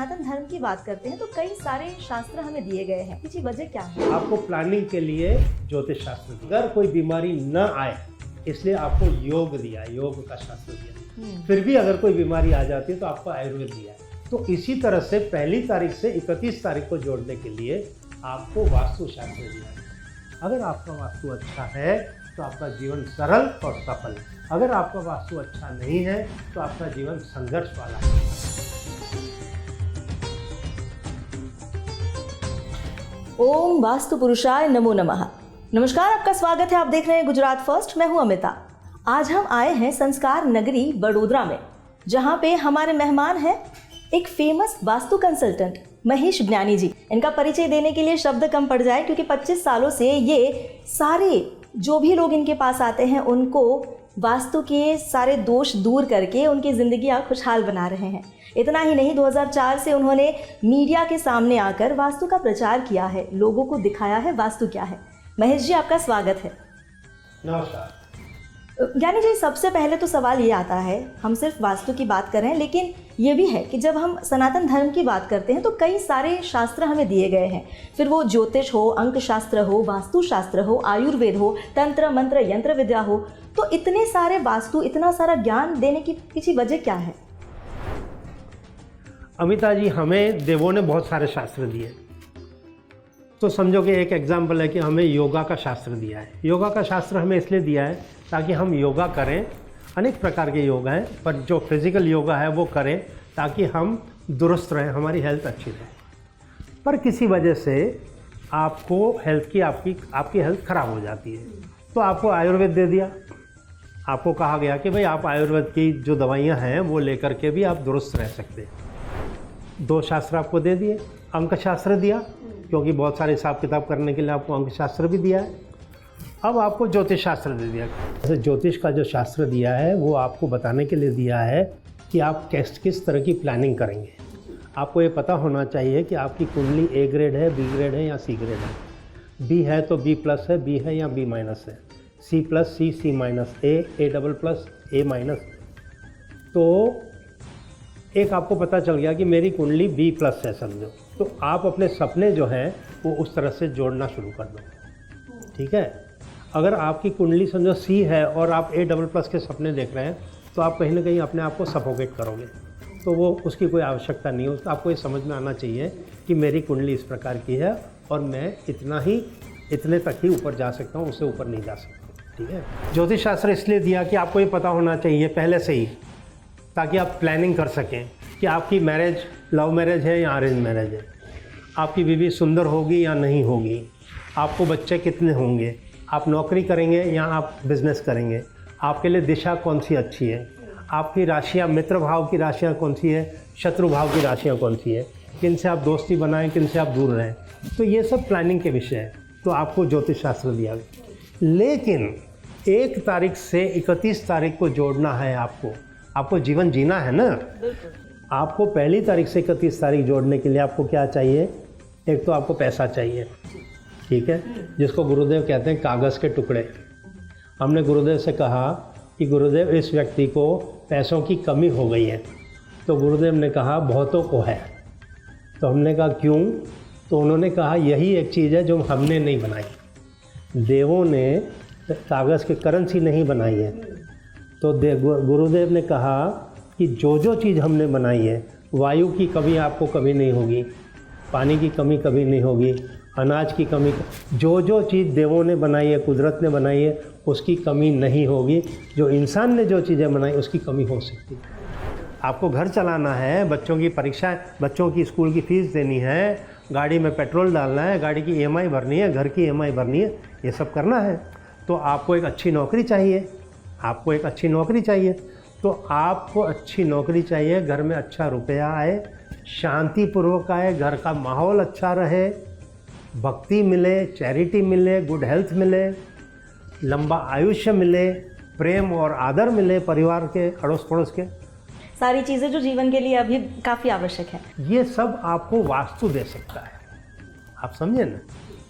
सनातन धर्म की बात करते हैं तो कई सारे शास्त्र हमें दिए गए हैं, इसकी वजह क्या है? आपको प्लानिंग के लिए ज्योतिष शास्त्र दिया, अगर कोई बीमारी न आए इसलिए आपको योग दिया, योग का शास्त्र दिया। फिर भी अगर कोई बीमारी आ जाती है तो आपको आयुर्वेद दिया है। तो इसी तरह से पहली तारीख से 31 तारीख को जोड़ने के लिए आपको वास्तु शास्त्र दिया है। अगर आपका वास्तु अच्छा है तो आपका जीवन सरल और सफल है, अगर आपका वास्तु अच्छा नहीं है तो आपका जीवन संघर्ष वाला है। ओम वास्तु पुरुषाय नमो नमः। नमस्कार, आपका स्वागत है। आप देख रहे हैं गुजरात फर्स्ट। मैं हूं अमिता। आज हम आए हैं संस्कार नगरी बड़ोदरा में, जहां पे हमारे मेहमान हैं एक फेमस वास्तु कंसल्टेंट महेश ज्ञानी जी। इनका परिचय देने के लिए शब्द कम पड़ जाए, क्योंकि 25 सालों से ये सारे जो भी लोग इनके पास आते हैं उनको वास्तु के सारे दोष दूर करके उनकी ज़िंदगियाँ खुशहाल बना रहे हैं। इतना ही नहीं, 2004 से उन्होंने मीडिया के सामने आकर वास्तु का प्रचार किया है, लोगों को दिखाया है वास्तु क्या है। महेश जी, आपका स्वागत है। नमस्कार। ज्ञानी जी, सबसे पहले तो सवाल ये आता है, हम सिर्फ वास्तु की बात कर रहे हैं, लेकिन ये भी है कि जब हम सनातन धर्म की बात करते हैं तो कई सारे शास्त्र हमें दिए गए हैं। फिर वो ज्योतिष हो, अंक शास्त्र हो, वास्तु शास्त्र हो, आयुर्वेद हो, तंत्र मंत्र यंत्र विद्या हो, तो इतने सारे वास्तु, इतना सारा ज्ञान देने की पीछे वजह क्या है? अमिता जी, हमें देवों ने बहुत सारे शास्त्र दिए। तो समझो कि एक एग्जाम्पल है कि हमें योगा का शास्त्र दिया है। योगा का शास्त्र हमें इसलिए दिया है ताकि हम योगा करें। अनेक प्रकार के योगा हैं, पर जो फिज़िकल योगा है वो करें ताकि हम दुरुस्त रहें, हमारी हेल्थ अच्छी रहे। पर किसी वजह से आपको हेल्थ की आपकी हेल्थ ख़राब हो जाती है, तो आपको आयुर्वेद दे दिया। आपको कहा गया कि भाई आप आयुर्वेद की जो दवाइयाँ हैं वो लेकर के भी आप दुरुस्त रह सकते हैं। 2 शास्त्र आपको दे दिए। अंक शास्त्र दिया, क्योंकि बहुत सारे हिसाब किताब करने के लिए आपको अंक शास्त्र भी दिया है। अब आपको ज्योतिष शास्त्र दे दिया। जैसे ज्योतिष का जो शास्त्र दिया है वो आपको बताने के लिए दिया है कि आप किस तरह की प्लानिंग करेंगे। आपको ये पता होना चाहिए कि आपकी कुंडली A ग्रेड है, B ग्रेड है या C ग्रेड है। B है तो B+ है, B है या B- है, C+, C, A A+, A-। तो एक आपको पता चल गया कि मेरी कुंडली B+ है समझो, तो आप अपने सपने जो हैं वो उस तरह से जोड़ना शुरू कर दो। ठीक है। अगर आपकी कुंडली समझो C है और आप A++ के सपने देख रहे हैं तो आप कहीं ना कहीं अपने आप को सफोकेट करोगे, तो वो उसकी कोई आवश्यकता नहीं है। तो आपको ये समझ में आना चाहिए कि मेरी कुंडली इस प्रकार की है और मैं इतने तक ही ऊपर जा सकता हूँ, उससे ऊपर नहीं जा सकता। ठीक है। ज्योतिष शास्त्र इसलिए दिया कि आपको ये पता होना चाहिए पहले से ही, ताकि आप प्लानिंग कर सकें कि आपकी मैरिज लव मैरिज है या अरेंज मैरिज है, आपकी बीवी सुंदर होगी या नहीं होगी, आपको बच्चे कितने होंगे, आप नौकरी करेंगे या आप बिजनेस करेंगे, आपके लिए दिशा कौन सी अच्छी है, आपकी राशियाँ, मित्र भाव की राशियाँ कौन सी है, शत्रु भाव की राशियाँ कौन सी है, किन से आप दोस्ती बनाएं, किन से आप दूर रहें। तो ये सब प्लानिंग के विषय है। तो आपको ज्योतिष शास्त्र दिया गया, लेकिन 1 तारीख से 31 तारीख को जोड़ना है। आपको जीवन जीना है ना। आपको पहली तारीख से 31 तारीख जोड़ने के लिए आपको क्या चाहिए? एक तो आपको पैसा चाहिए, ठीक है, जिसको गुरुदेव कहते हैं कागज़ के टुकड़े। हमने गुरुदेव से कहा कि गुरुदेव, इस व्यक्ति को पैसों की कमी हो गई है। तो गुरुदेव ने कहा बहुतों को है। तो हमने कहा क्यों? तो उन्होंने कहा यही एक चीज़ है जो हमने नहीं बनाई। देवों ने कागज़ की करेंसी नहीं बनाई है। तो गुरुदेव ने कहा कि जो चीज़ हमने बनाई है, वायु की कमी आपको कभी नहीं होगी, पानी की कमी कभी नहीं होगी, अनाज की कमी, जो चीज़ देवों ने बनाई है, कुदरत ने बनाई है, उसकी कमी नहीं होगी। जो इंसान ने जो चीज़ें बनाई उसकी कमी हो सकती है। आपको घर चलाना है, बच्चों की परीक्षा, बच्चों की स्कूल की फ़ीस देनी है, गाड़ी में पेट्रोल डालना है, गाड़ी की EMI भरनी है, घर की EMI भरनी है, ये सब करना है। तो आपको एक अच्छी नौकरी चाहिए। तो आपको अच्छी नौकरी चाहिए, घर में अच्छा रुपया आए, शांतिपूर्वक आए, घर का माहौल अच्छा रहे, भक्ति मिले, चैरिटी मिले, गुड हेल्थ मिले, लंबा आयुष्य मिले, प्रेम और आदर मिले परिवार के, अड़ोस पड़ोस के। सारी चीज़ें जो जीवन के लिए अभी काफ़ी आवश्यक है, ये सब आपको वास्तु दे सकता है। आप समझे ना।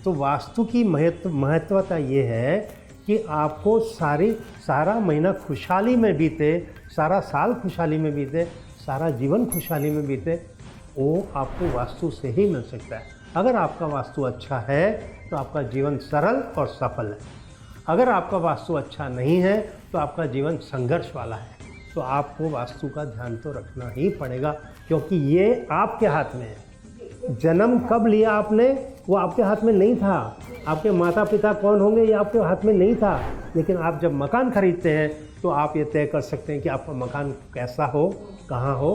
तो वास्तु की महत्वता ये है कि आपको सारा महीना खुशहाली में बीते, सारा साल खुशहाली में बीते, सारा जीवन खुशहाली में बीते, वो आपको वास्तु से ही मिल सकता है। अगर आपका वास्तु अच्छा है तो आपका जीवन सरल और सफल है। अगर आपका वास्तु अच्छा नहीं है तो आपका जीवन संघर्ष वाला है। तो आपको वास्तु का ध्यान तो रखना ही पड़ेगा, क्योंकि ये आपके हाथ में है। जन्म कब लिया आपने वो आपके हाथ में नहीं था। आपके माता पिता कौन होंगे ये आपके हाथ में नहीं था। लेकिन आप जब मकान खरीदते हैं तो आप ये तय कर सकते हैं कि आपका मकान कैसा हो, कहाँ हो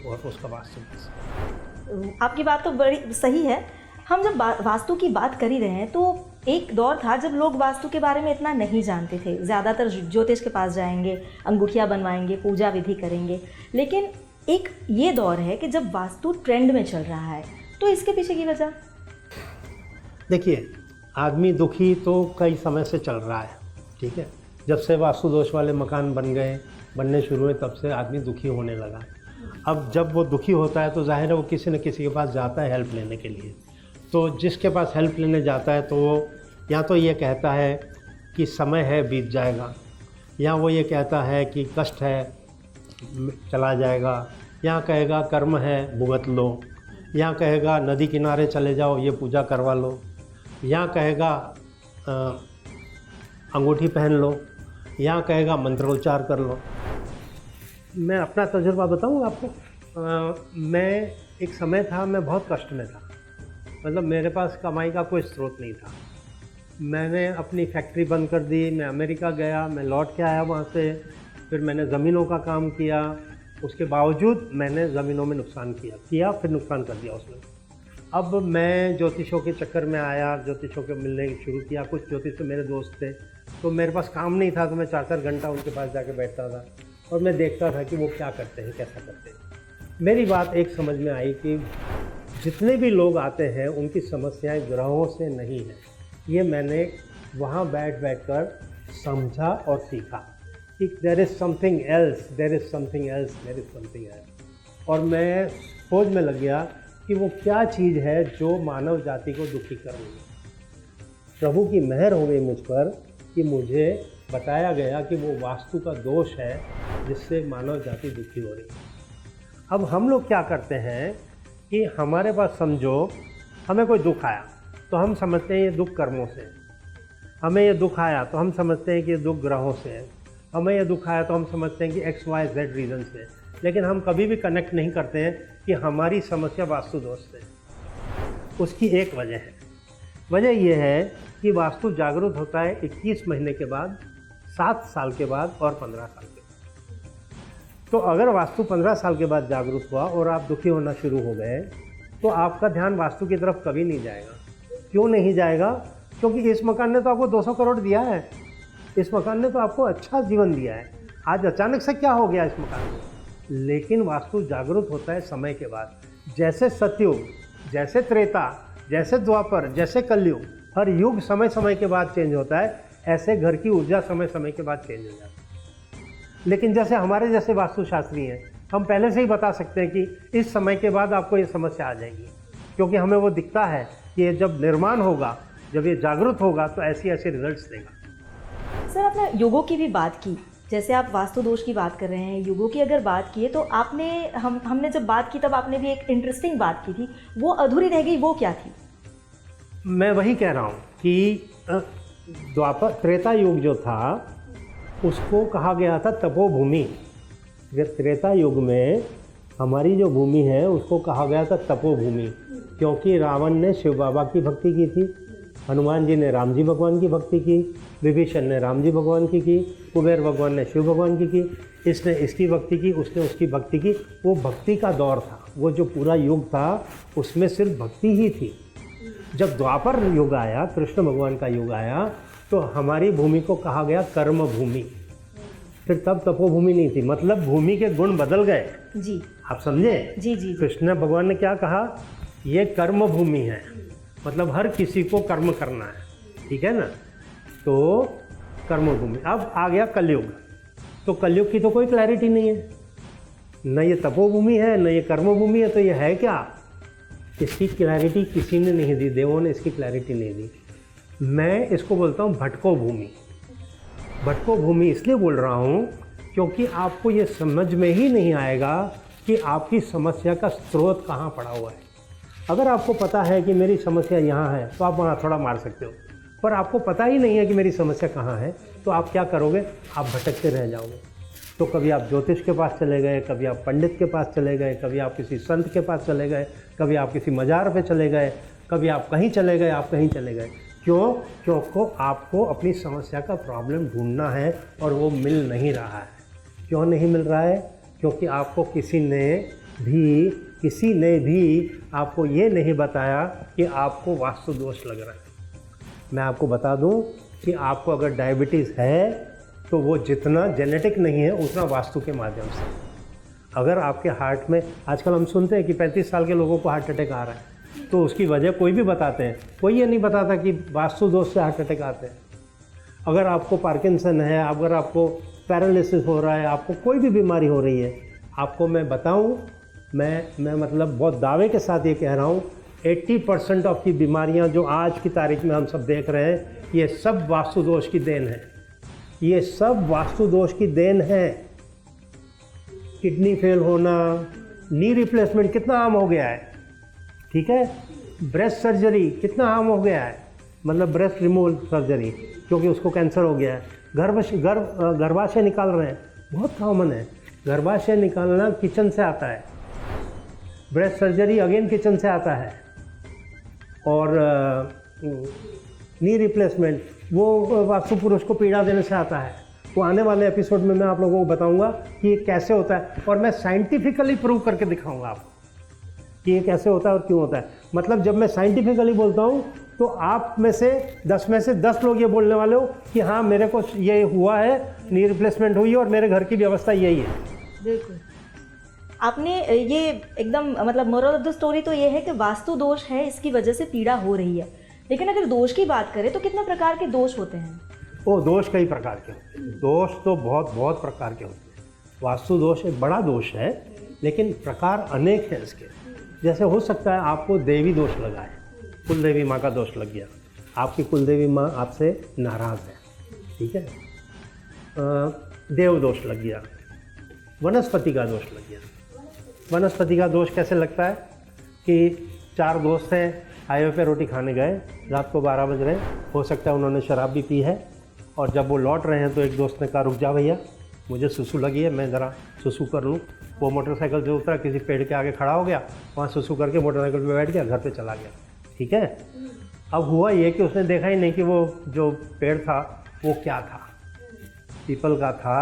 और उसका वास्तु कैसा। आपकी बात तो बड़ी सही है। हम जब वास्तु की बात कर ही रहे हैं तो एक दौर था जब लोग वास्तु के बारे में इतना नहीं जानते थे। ज़्यादातर ज्योतिष के पास जाएंगे, अंगूठियाँ बनवाएंगे, पूजा विधि करेंगे। लेकिन एक ये दौर है कि जब वास्तु ट्रेंड में चल रहा है, तो इसके पीछे की वजह? देखिए, आदमी दुखी तो कई समय से चल रहा है, ठीक है। जब से वास्तु दोष वाले मकान बनने शुरू हुए तब से आदमी दुखी होने लगा। अब जब वो दुखी होता है तो जाहिर है वो किसी न किसी के पास जाता है हेल्प लेने के लिए। तो जिसके पास हेल्प लेने जाता है तो वो या तो ये कहता है कि समय है बीत जाएगा, या वो ये कहता है कि कष्ट है चला जाएगा, या कहेगा कर्म है भुगत लो, या कहेगा नदी किनारे चले जाओ ये पूजा करवा लो, या कहेगा अंगूठी पहन लो, या कहेगा मंत्रोच्चार कर लो। मैं अपना तजुर्बा बताऊँ आपको। मैं एक समय था, मैं बहुत कष्ट में था। मतलब मेरे पास कमाई का कोई स्रोत नहीं था। मैंने अपनी फैक्ट्री बंद कर दी, मैं अमेरिका गया, मैं लौट के आया वहाँ से। फिर मैंने ज़मीनों का काम किया, उसके बावजूद मैंने ज़मीनों में नुकसान किया फिर नुकसान कर दिया उसमें। अब मैं ज्योतिषों के चक्कर में आया, ज्योतिषों के मिलने शुरू किया। कुछ ज्योतिष मेरे दोस्त थे, तो मेरे पास काम नहीं था तो मैं 4-4 घंटा उनके पास जाके बैठता था और मैं देखता था कि वो क्या करते हैं, कैसा करते हैं। मेरी बात एक समझ में आई कि जितने भी लोग आते हैं उनकी समस्याएं ग्रहों से नहीं है। ये मैंने वहाँ बैठ कर समझा और सीखा कि there is something else, there is something else, there is something else. और मैं खोज में लग गया कि वो क्या चीज़ है जो मानव जाति को दुखी कर रही है। प्रभु की मेहर हो गई मुझ पर कि मुझे बताया गया कि वो वास्तु का दोष है जिससे मानव जाति दुखी हो रही है। अब हम लोग क्या करते हैं कि हमारे पास समझो हमें कोई दुख आया तो हम समझते हैं ये दुख कर्मों से है। हमें ये दुख आया तो हम समझते हैं कि ये दुख ग्रहों से है। हमें ये दुख आया तो हम समझते हैं कि XYZ रीज़न से है। लेकिन हम कभी भी कनेक्ट नहीं करते हैं कि हमारी समस्या वास्तु दोष से है। उसकी एक वजह है। वजह यह है कि वास्तु जागरूक होता है 21 महीने के बाद, 7 साल के बाद और 15 साल के बाद। तो अगर वास्तु 15 साल के बाद जागरूक हुआ और आप दुखी होना शुरू हो गए तो आपका ध्यान वास्तु की तरफ कभी नहीं जाएगा। क्यों नहीं जाएगा? क्योंकि इस मकान ने तो आपको 200 करोड़ दिया है, इस मकान ने तो आपको अच्छा जीवन दिया है। आज अचानक से क्या हो गया इस मकान को? लेकिन वास्तु जागरूक होता है समय के बाद। जैसे सतयुग, जैसे त्रेता, जैसे द्वापर, जैसे कलयुग, हर युग समय समय के बाद चेंज होता है। ऐसे घर की ऊर्जा समय समय के बाद चेंज हो जाती है। लेकिन जैसे हमारे जैसे वास्तुशास्त्री हैं, हम पहले से ही बता सकते हैं कि इस समय के बाद आपको ये समस्या आ जाएगी, क्योंकि हमें वो दिखता है कि ये जब निर्माण होगा, जब ये जागरूक होगा तो ऐसी ऐसी रिजल्ट्स देगा। सर, आपने योगों की भी बात की, जैसे आप वास्तु दोष की बात कर रहे हैं, योगों की अगर बात की है तो आपने हमने जब बात की तब आपने भी एक इंटरेस्टिंग बात की थी, वो अधूरी रह गई, वो क्या थी? मैं वही कह रहा हूँ कि द्वापर त्रेता युग जो था उसको कहा गया था तपोभूमि। त्रेता युग में हमारी जो भूमि है उसको कहा गया था तपोभूमि, क्योंकि रावण ने शिव बाबा की भक्ति की थी, हनुमान जी ने राम जी भगवान की भक्ति की, विभीषण ने राम जी भगवान की, कुबेर भगवान ने शिव भगवान की, इसने इसकी भक्ति की, उसने उसकी भक्ति की। वो भक्ति का दौर था। वो जो पूरा युग था उसमें सिर्फ भक्ति ही थी। जब द्वापर युग आया, कृष्ण भगवान का युग आया, तो हमारी भूमि को कहा गया कर्म भूमि। फिर तब तपोभूमि नहीं थी, मतलब भूमि के गुण बदल गए। जी, आप समझे? जी जी। कृष्ण भगवान ने क्या कहा? ये कर्म भूमि है, मतलब हर किसी को कर्म करना है, ठीक है ना? तो कर्म भूमि। अब आ गया कलयुग, तो कलयुग की तो कोई क्लैरिटी नहीं है, न ये तपोभूमि है न ये कर्म भूमि है, तो ये है क्या? इसकी क्लैरिटी किसी ने नहीं दी, देवों ने इसकी क्लैरिटी नहीं दी। मैं इसको बोलता हूँ भटको भूमि। भटको भूमि इसलिए बोल रहा हूँ क्योंकि आपको ये समझ में ही नहीं आएगा कि आपकी समस्या का स्रोत कहाँ पड़ा हुआ है। अगर आपको पता है कि मेरी समस्या यहाँ है तो आप वहाँ थोड़ा मार सकते हो, पर आपको पता ही नहीं है कि मेरी समस्या कहाँ है, तो आप क्या करोगे, आप भटकते रह जाओगे। तो कभी आप ज्योतिष के पास चले गए, कभी आप पंडित के पास चले गए, कभी आप किसी संत के पास चले गए, कभी आप किसी मज़ार पे चले गए, कभी आप कहीं चले गए, आप कहीं चले गए। क्यों? क्योंकि आपको अपनी समस्या का प्रॉब्लम ढूंढना है और वो मिल नहीं रहा है। क्यों नहीं मिल रहा है? क्योंकि आपको किसी ने भी आपको ये नहीं बताया कि आपको वास्तु दोष लग रहा है। मैं आपको बता दूं कि आपको अगर डायबिटीज़ है तो वो जितना जेनेटिक नहीं है उतना वास्तु के माध्यम से। अगर आपके हार्ट में, आजकल हम सुनते हैं कि 35 साल के लोगों को हार्ट अटैक आ रहा है, तो उसकी वजह कोई भी बताते हैं, कोई ये नहीं बताता कि वास्तु दोष से हार्ट अटैक आते हैं। अगर आपको पार्किंसन है, अगर आपको पैरालिसिस हो रहा है, आपको कोई भी बीमारी हो रही है, आपको मैं बताऊं, मैं मतलब बहुत दावे के साथ ये कह रहा हूँ, 80% ऑफ की बीमारियां जो आज की तारीख में हम सब देख रहे हैं, ये सब वास्तु दोष की देन है। ये सब वास्तु दोष की देन है। किडनी फेल होना, नी रिप्लेसमेंट कितना आम हो गया है, ठीक है। ब्रेस्ट सर्जरी कितना आम हो गया है, मतलब ब्रेस्ट रिमूवल सर्जरी, क्योंकि उसको कैंसर हो गया है। गर्भाशय निकाल रहे हैं, बहुत कॉमन है। गर्भाशय निकालना किचन से आता है, ब्रेस्ट सर्जरी अगेन किचन से आता है, और नी रिप्लेसमेंट वो वास्तु पुरुष को पीड़ा देने से आता है। वो आने वाले एपिसोड में मैं आप लोगों को बताऊंगा कि ये कैसे होता है, और मैं साइंटिफिकली प्रूव करके दिखाऊंगा आपको कि ये कैसे होता है और क्यों होता है। मतलब जब मैं साइंटिफिकली बोलता हूँ तो आप में से 10 लोग ये बोलने वाले हो कि हाँ मेरे को ये हुआ है, नी रिप्लेसमेंट हुई है और मेरे घर की व्यवस्था यही है। बिल्कुल, आपने ये एकदम मतलब मोरल ऑफ द स्टोरी तो ये है कि वास्तु दोष है, इसकी वजह से पीड़ा हो रही है। लेकिन अगर दोष की बात करें तो कितने प्रकार के दोष होते हैं? वो दोष कई प्रकार के होते हैं। दोष तो बहुत प्रकार के होते हैं। वास्तु दोष एक बड़ा दोष है, लेकिन प्रकार अनेक हैं इसके। जैसे हो सकता है आपको देवी दोष लगा है, कुल देवी माँ का दोष लग गया, आपकी कुल देवी माँ आपसे नाराज़ है, ठीक है। देव दोष लग गया, वनस्पति का दोष लग गया। वनस्पति का दोष कैसे लगता है कि 4 दोस्त हैं, हाईवे पे रोटी खाने गए, रात को 12 बज रहे, हो सकता है उन्होंने शराब भी पी है, और जब वो लौट रहे हैं तो एक दोस्त ने कहा रुक जा भैया, मुझे सुसु लगी है, मैं ज़रा सुसु कर लूँ। वो मोटरसाइकिल से उतरा, किसी पेड़ के आगे खड़ा हो गया, वहाँ सुसु करके मोटरसाइकिल पे बैठ गया, घर पे चला गया, ठीक है। अब हुआ ये कि उसने देखा ही नहीं कि वो जो पेड़ था वो क्या था, पीपल का था,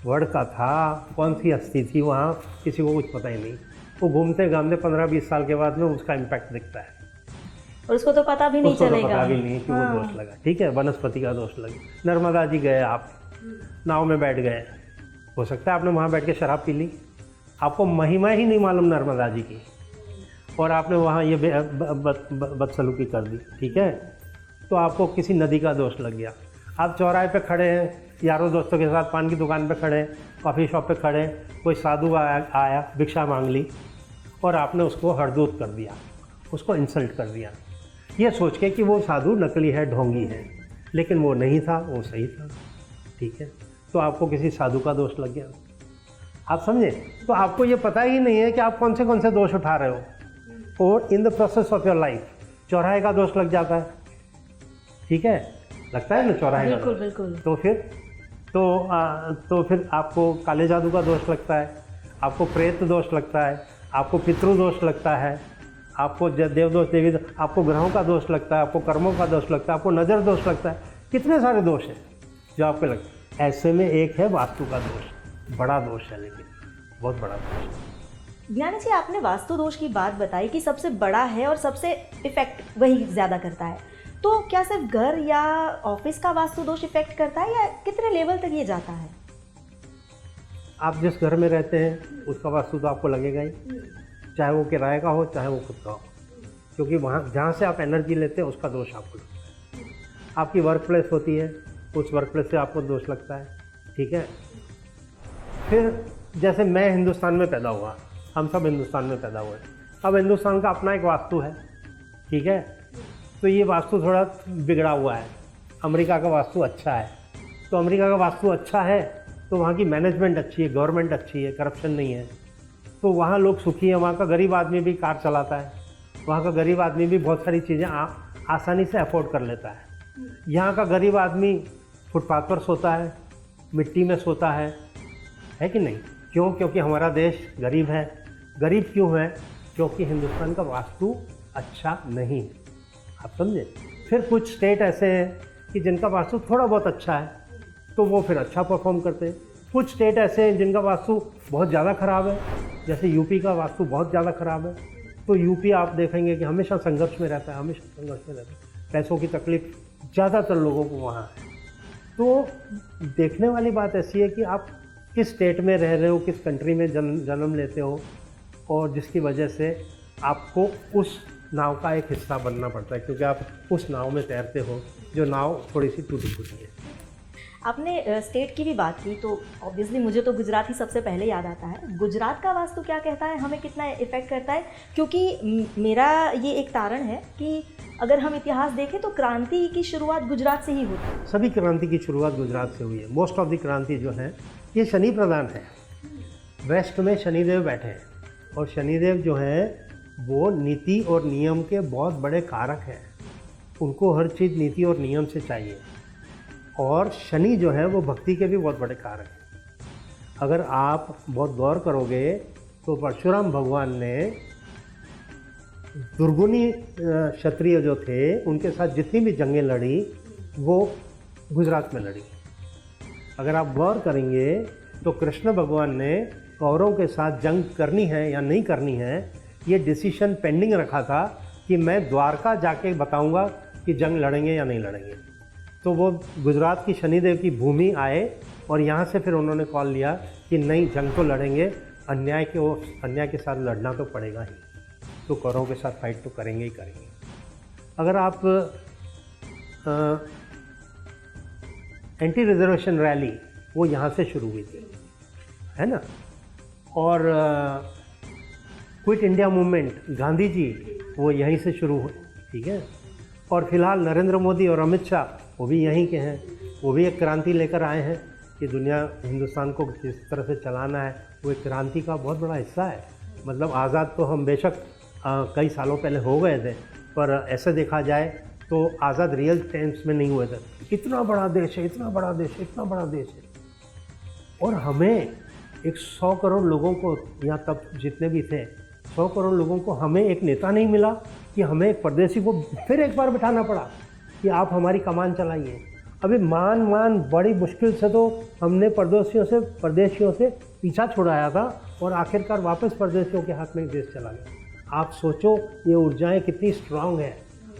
वड का था, कौन सी हस्ती थी वहाँ, किसी को कुछ पता ही नहीं। वो घूमते घामते 15-20 साल के बाद में उसका इम्पैक्ट दिखता है, और उसको तो पता भी नहीं चलेगा, पता भी नहीं कि वो दोष लगा, ठीक है। वनस्पति का दोष लगा। नर्मदा जी गए आप, नाव में बैठ गए, हो सकता है आपने वहाँ बैठ के शराब पी ली, आपको महिमा ही नहीं मालूम नर्मदा जी की, और आपने वहाँ ये बदसलूकी कर दी, ठीक है। तो आपको किसी नदी का दोष लग गया। आप चौराहे पे खड़े हैं, यारों दोस्तों के साथ पान की दुकान पे खड़े, कॉफ़ी शॉप पे खड़े, कोई साधु आया भिक्षा मांग ली, और आपने उसको हरदूत कर दिया, उसको इंसल्ट कर दिया, ये सोच के कि वो साधु नकली है, ढोंगी है, लेकिन वो नहीं था, वो सही था, ठीक है। तो आपको किसी साधु का दोष लग गया, आप समझे। तो आपको ये पता ही नहीं है कि आप कौन से दोष उठा रहे हो, और in the process of your life चौराहे का दोष लग जाता है, ठीक है, लगता है ना चौराहे का दोष। बिल्कुल। तो फिर आपको काले जादू का दोष लगता है, आपको प्रेत दोष लगता है, आपको पितृ दोष लगता है, आपको देव दोष, देवी दोष, आपको ग्रहों का दोष लगता है, आपको कर्मों का दोष लगता है, आपको नज़र दोष लगता है। कितने सारे दोष हैं जो आपको लगता है। ऐसे में एक है वास्तु का दोष, बड़ा दोष है, लेकिन बहुत बड़ा दोष है। ज्ञानी जी, आपने वास्तु दोष की बात बताई कि सबसे बड़ा है और सबसे इफेक्ट वही ज़्यादा करता है, तो क्या सिर्फ घर या ऑफिस का वास्तु दोष इफेक्ट करता है, या कितने लेवल तक ये जाता है? आप जिस घर में रहते हैं उसका वास्तु तो आपको लगेगा ही, चाहे वो किराए का हो, चाहे वो खुद का हो, क्योंकि वहाँ जहाँ से आप एनर्जी लेते हैं उसका दोष आपको लगता है। आपकी वर्क प्लेस होती है, उस वर्क प्लेस से आपको दोष लगता है, ठीक है। फिर जैसे मैं हिंदुस्तान में पैदा हुआ, हम सब हिंदुस्तान में पैदा हुए, अब हिंदुस्तान का अपना एक वास्तु है, ठीक है। तो ये वास्तु थोड़ा बिगड़ा हुआ है। अमेरिका का वास्तु अच्छा है, तो अमेरिका का वास्तु अच्छा है तो वहाँ की मैनेजमेंट अच्छी है, गवर्नमेंट अच्छी है, करप्शन नहीं है, तो वहाँ लोग सुखी हैं, वहाँ का गरीब आदमी भी कार चलाता है, वहाँ का गरीब आदमी भी बहुत सारी चीज़ें आसानी से अफोर्ड कर लेता है। यहाँ का गरीब आदमी फुटपाथ पर सोता है, मिट्टी में सोता है कि नहीं? क्यों? क्योंकि हमारा देश गरीब है। गरीब क्यों है? क्योंकि हिंदुस्तान का वास्तु अच्छा नहीं है। आप समझे? फिर कुछ स्टेट ऐसे हैं कि जिनका वास्तु थोड़ा बहुत अच्छा है, तो वो फिर अच्छा परफॉर्म करते हैं। कुछ स्टेट ऐसे हैं जिनका वास्तु बहुत ज़्यादा ख़राब है, जैसे यूपी का वास्तु बहुत ज़्यादा ख़राब है, तो यूपी आप देखेंगे कि हमेशा संघर्ष में रहता है, हमेशा संघर्ष में रहता है। पैसों की तकलीफ ज़्यादातर लोगों को वहाँ है। तो देखने वाली बात ऐसी है कि आप किस स्टेट में रह रहे हो, किस कंट्री में जन्म लेते हो, और जिसकी वजह से आपको उस नाव का एक हिस्सा बनना पड़ता है, क्योंकि आप उस नाव में तैरते हो जो नाव थोड़ी सी टूटी फूटी है। आपने स्टेट की भी बात की, तो ऑब्वियसली मुझे तो गुजरात ही सबसे पहले याद आता है। गुजरात का वास्तु क्या कहता है, हमें कितना इफ़ेक्ट करता है? क्योंकि मेरा ये एक तारण है कि अगर हम इतिहास देखें तो क्रांति की शुरुआत गुजरात से ही हुई है। सभी क्रांति की शुरुआत गुजरात से हुई है। मोस्ट ऑफ द क्रांति जो है ये शनि प्रधान है। वेस्ट में शनिदेव बैठे हैं, और शनिदेव जो है वो नीति और नियम के बहुत बड़े कारक हैं। उनको हर चीज़ नीति और नियम से चाहिए, और शनि जो है वो भक्ति के भी बहुत बड़े कारक हैं। अगर आप बहुत गौर करोगे तो परशुराम भगवान ने दुर्गुनी क्षत्रिय जो थे उनके साथ जितनी भी जंगें लड़ी वो गुजरात में लड़ी। अगर आप गौर करेंगे तो कृष्ण भगवान ने कौरवों के साथ जंग करनी है या नहीं करनी है, ये डिसीशन पेंडिंग रखा था कि मैं द्वारका जाके बताऊंगा कि जंग लड़ेंगे या नहीं लड़ेंगे। तो वो गुजरात की शनिदेव की भूमि आए, और यहाँ से फिर उन्होंने कॉल लिया कि नहीं, जंग तो लड़ेंगे, अन्याय के साथ लड़ना तो पड़ेगा ही, तो कौरवों के साथ फाइट तो करेंगे ही करेंगे। अगर आप एंटी रिजर्वेशन रैली वो यहाँ से शुरू हुई थी, है ना, और quit India movement Gandhi ji वो यहीं से शुरू हुई, ठीक है। और फिलहाल नरेंद्र मोदी और अमित शाह वो भी यहीं के हैं, वो भी एक क्रांति लेकर आए हैं कि दुनिया हिंदुस्तान को किस तरह से चलाना है, वो एक क्रांति का बहुत बड़ा हिस्सा है। मतलब आज़ाद तो हम बेशक कई सालों पहले हो गए थे, पर ऐसे देखा जाए तो आज़ाद रियल टाइम्स में नहीं हुए थे। इतना बड़ा देश है, इतना बड़ा देश है, इतना बड़ा देश है, और हमें 100 करोड़ लोगों को, यहाँ तब जितने भी थे 100 करोड़ लोगों को, हमें एक नेता नहीं मिला कि हमें एक परदेशी को फिर एक बार बिठाना पड़ा कि आप हमारी कमान चलाइए। अभी मान बड़ी मुश्किल से तो हमने परदेशियों से पीछा छुड़ाया था, और आखिरकार वापस परदेशियों के हाथ में देश चला गया। आप सोचो ये ऊर्जाएं कितनी स्ट्रांग है।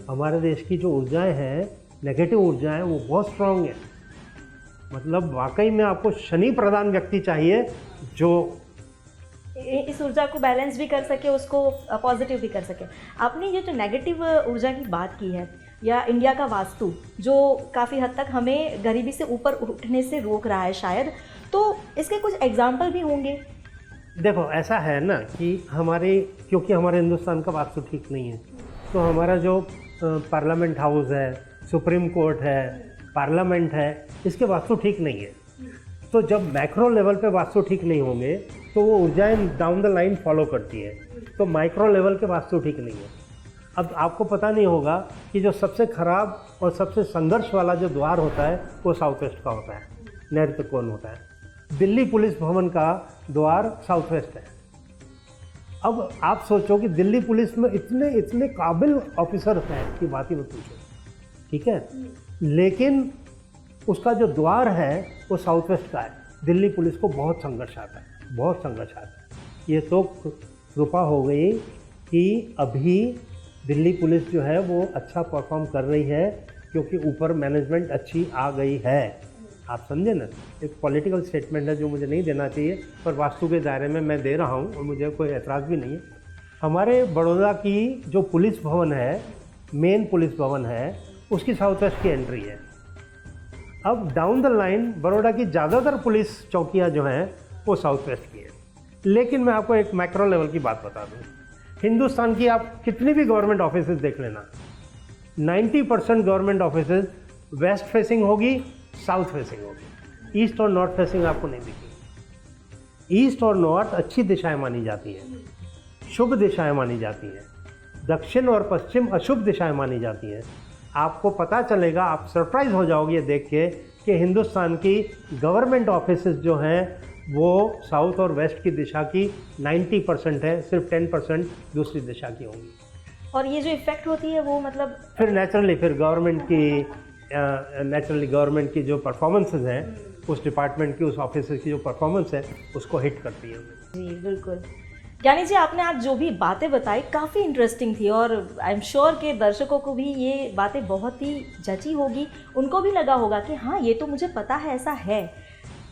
हमारे देश की जो ऊर्जाएं हैं, नेगेटिव ऊर्जाएं, वो बहुत स्ट्रांग है। मतलब वाकई में आपको शनि प्रधान व्यक्ति चाहिए जो इस ऊर्जा को बैलेंस भी कर सके, उसको पॉजिटिव भी कर सके। आपने ये जो नेगेटिव ऊर्जा की बात की है, या इंडिया का वास्तु जो काफ़ी हद तक हमें गरीबी से ऊपर उठने से रोक रहा है शायद, तो इसके कुछ एग्जाम्पल भी होंगे? देखो ऐसा है ना कि क्योंकि हमारे हिंदुस्तान का वास्तु ठीक नहीं है, तो हमारा जो पार्लियामेंट हाउस है, सुप्रीम कोर्ट है, पार्लियामेंट है, इसके वास्तु ठीक नहीं है। तो जब मैक्रो लेवल पे वास्तु ठीक नहीं होंगे तो वो ऊर्जाएं डाउन द लाइन फॉलो करती है, तो माइक्रो लेवल के वास्तु ठीक नहीं है। अब आपको पता नहीं होगा कि जो सबसे खराब और सबसे संघर्ष वाला जो द्वार होता है वो साउथ वेस्ट का होता है, नैऋत्य कोण होता है। दिल्ली पुलिस भवन का द्वार साउथ वेस्ट है। अब आप सोचो कि दिल्ली पुलिस में इतने काबिल ऑफिसर हैं कि बात ही मत पूछो, ठीक है, लेकिन उसका जो द्वार है वो साउथ वेस्ट का है। दिल्ली पुलिस को बहुत संघर्ष आता है, बहुत संघर्ष आता है। ये तो कृपा हो गई कि अभी दिल्ली पुलिस जो है वो अच्छा परफॉर्म कर रही है, क्योंकि ऊपर मैनेजमेंट अच्छी आ गई है। आप समझे ना, एक पॉलिटिकल स्टेटमेंट है जो मुझे नहीं देना चाहिए, पर वास्तु के दायरे में मैं दे रहा हूँ और मुझे कोई ऐतराज़ भी नहीं है। हमारे बड़ौदा की जो पुलिस भवन है, मेन पुलिस भवन है, उसकी साउथ वेस्ट की एंट्री है। अब डाउन द लाइन बड़ौदा की ज़्यादातर पुलिस चौकियाँ जो हैं वो साउथ वेस्ट की है। लेकिन मैं आपको एक मैक्रो लेवल की बात बता दूँ, हिंदुस्तान की आप कितनी भी गवर्नमेंट ऑफिसेज देख लेना, 90% गवर्नमेंट ऑफिसेज वेस्ट फेसिंग होगी, साउथ फेसिंग होगी, ईस्ट और नॉर्थ फेसिंग आपको नहीं दिखेगी। ईस्ट और नॉर्थ अच्छी दिशाएं मानी जाती हैं, शुभ दिशाएं मानी जाती हैं। दक्षिण और पश्चिम अशुभ दिशाएं मानी जाती हैं। आपको पता चलेगा, आप सरप्राइज हो जाओगे ये देख के कि हिंदुस्तान की गवर्नमेंट ऑफिसेज जो हैं वो साउथ और वेस्ट की दिशा की 90% है, सिर्फ 10% दूसरी दिशा की होंगी। और ये जो इफेक्ट होती है वो मतलब फिर नेचुरली गवर्नमेंट की जो परफॉर्मेंसेज हैं, उस डिपार्टमेंट की, उस ऑफिस की जो परफॉर्मेंस है उसको हिट करती है। जी बिल्कुल। ज्ञानी जी, आपने आज जो भी बातें बताई काफ़ी इंटरेस्टिंग थी और आई एम श्योर कि दर्शकों को भी ये बातें बहुत ही जची होगी, उनको भी लगा होगा कि हाँ ये तो मुझे पता है, ऐसा है।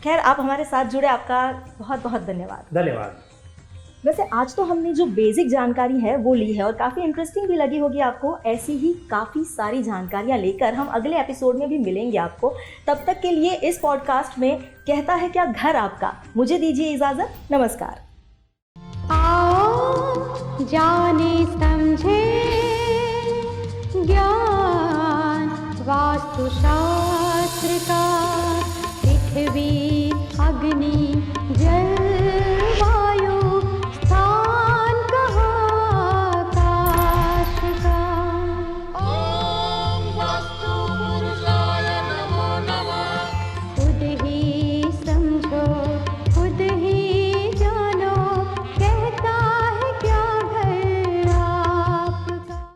खैर, आप हमारे साथ जुड़े, आपका बहुत बहुत धन्यवाद। धन्यवाद। वैसे आज तो हमने जो बेसिक जानकारी है वो ली है और काफ़ी इंटरेस्टिंग भी लगी होगी आपको। ऐसी ही काफ़ी सारी जानकारियाँ लेकर हम अगले एपिसोड में भी मिलेंगे आपको। तब तक के लिए इस पॉडकास्ट में कहता है क्या घर आपका, मुझे दीजिए इजाज़त। नमस्कार। आओ जाने समझे ज्ञान वास्तुशास्त्र।